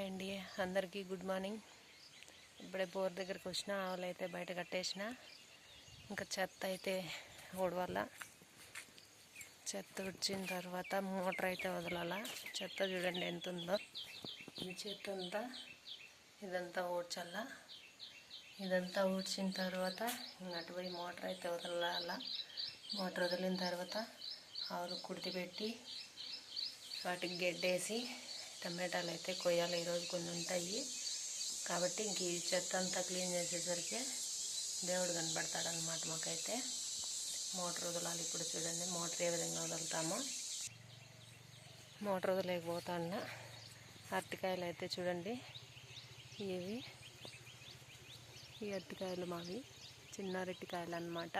అండి అందరికీ good morning. ఇప్పుడే బోర్ దగ్గరికి వచ్చిన ఆవులు అయితే బయట కట్టేసిన. ఇంకా చెత్త అయితే ఊడవాల. చెత్త ఉడిచిన తర్వాత మోటార్ అయితే వదలాల. చెత్త చూడండి ఎంత ఉందో. ఈ చెత్త అంతా ఇదంతా ఊడ్చాల. ఇదంతా ఊడ్చిన తర్వాత అటు పోయి మోటార్ అయితే వదలాల. మోటార్ వదిలిన తర్వాత ఆవులు కుడితి పెట్టి వాటికి గడ్డేసి టమాటాలు అయితే కొయ్యాలి. ఈరోజు కొన్ని ఉంటాయి కాబట్టి ఇంక ఈ చెత్త అంతా క్లీన్ చేసేసరికి దేవుడు కనపడతాడనమాట. మాకైతే మోటార్ వదలాలి. ఇప్పుడు చూడండి మోటార్ ఏ విధంగా వదులుతామో. మోటార్ వదలేకపోతాను. అరటికాయలు అయితే చూడండి, ఈ అరటికాయలు మావి చిన్న అరటికాయలు అన్నమాట.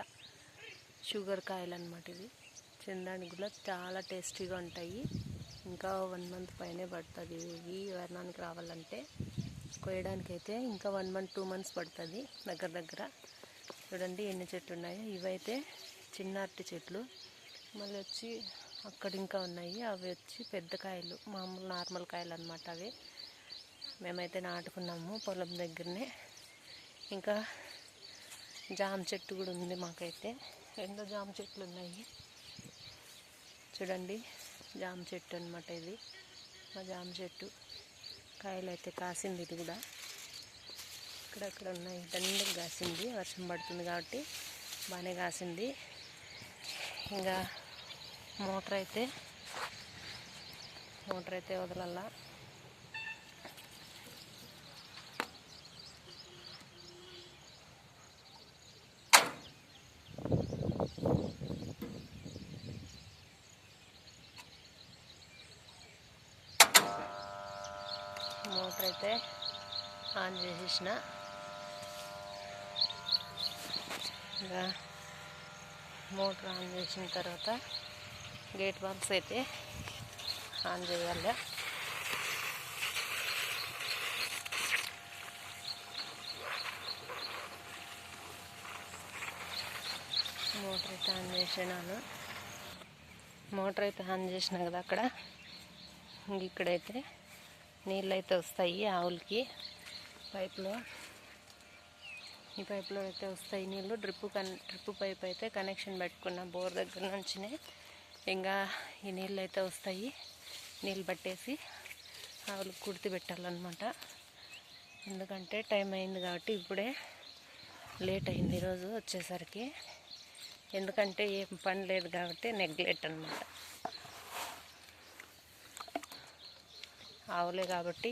షుగర్ కాయలు అన్నమాట. ఇవి తినడానికి కూడా చాలా టేస్టీగా ఉంటాయి. ఇంకా 1 మంత్ పైనే పడుతుంది ఇవి వర్ణానికి రావాలంటే. కోయడానికి అయితే ఇంకా 1 మంత్ 2 మంత్స్ పడుతుంది దగ్గర. చూడండి ఎన్ని చెట్లు ఉన్నాయో. ఇవైతే చిన్న అరటి చెట్లు. మళ్ళీ వచ్చి అక్కడ ఇంకా ఉన్నాయి. అవి వచ్చి పెద్ద కాయలు, మామూలు నార్మల్ కాయలు అన్నమాట. అవి మేమైతే నాటుకున్నాము పొలం దగ్గరనే. ఇంకా జామ చెట్టు కూడా ఉంది మాకైతే. 2 జామ చెట్లు ఉన్నాయి. చూడండి జామ చెట్టు అనమాట. ఇది మా జామ చెట్టు. కాయలు అయితే కాసింది. ఇది కూడా ఇక్కడక్కడ ఉన్నాయి. దండిగా కాసింది. వర్షం పడుతుంది కాబట్టి బాగానే కాసింది. ఇంకా మోటార్ అయితే వదలాల. మోటార్ అయితే ఆన్ చేసేసిన. ఇంకా మోటార్ ఆన్ చేసిన తర్వాత గేట్ బాక్స్ అయితే ఆన్ చేయాలి. మోటార్ అయితే ఆన్ చేసినాను. మోటార్ అయితే ఆన్ చేసిన కదా అక్కడ. ఇక్కడైతే నీళ్ళు అయితే వస్తాయి ఆవులకి. ఈ పైపులో అయితే వస్తాయి నీళ్ళు. డ్రిప్ పైప్ అయితే కనెక్షన్ పెట్టుకున్న బోర్ దగ్గర నుంచినే. ఇంకా ఈ నీళ్ళు అయితే వస్తాయి. నీళ్ళు పట్టేసి ఆవులకు కుడితి పెట్టాలన్నమాట. ఎందుకంటే టైం అయింది కాబట్టి, ఇప్పుడే లేట్ అయింది ఈరోజు వచ్చేసరికి. ఎందుకంటే ఏం పని లేదు కాబట్టి నెగ్లెక్ట్ అన్నమాట. ఆవులే కాబట్టి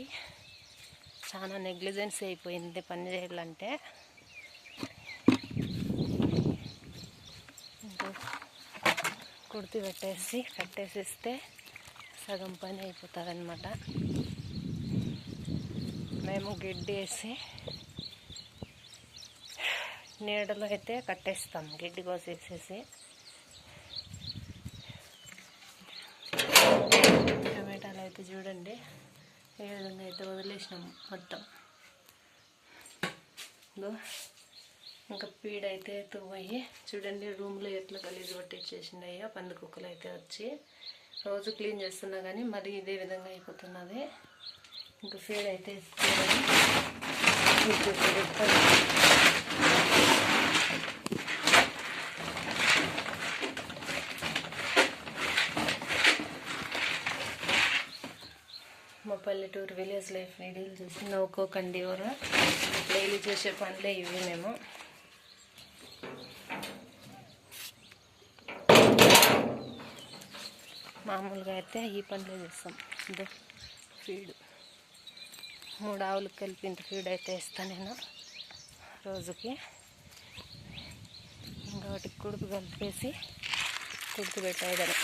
చాలా నెగ్లిజెన్స్ అయిపోయింది పని చేయాలంటే. ఇంకా కుర్తి కట్టేసిస్తే సగం పని అయిపోతుంది అన్నమాట. మేము గడ్డి వేసి నీడలో అయితే కట్టేస్తాం. గడ్డి కోసేసేసి టమాటాలు అయితే చూడండి ఏ విధంగా అయితే వదిలేసినాము మొత్తం. ఇంకా పీడైతే ఎత్తుకుపోయి చూడండి రూమ్లో ఎట్లా గలీజ్ పట్టించేసినాయో పందికొక్కులు అయితే వచ్చి. రోజు క్లీన్ చేస్తున్నా కానీ మరి ఇదే విధంగా అయిపోతున్నది. ఇంకా ఫీడ్ అయితే మా పల్లెటూరు విలేజ్ లైఫ్ వీడియోలు చూసి నవ్వుకోకండి. ఎవరు డైలీ చేసే పనులే ఇవి. మేము మామూలుగా అయితే ఈ పనులే చేస్తాం. ఇదో ఫీడ్ 3 ఆవులకు కలిపి ఇంత ఫీడ్ అయితే ఇస్తాను నేను రోజుకి. ఇంకా వాటికి కుడుపు కలిపేసి కుడుపు పెట్టేదాన్ని.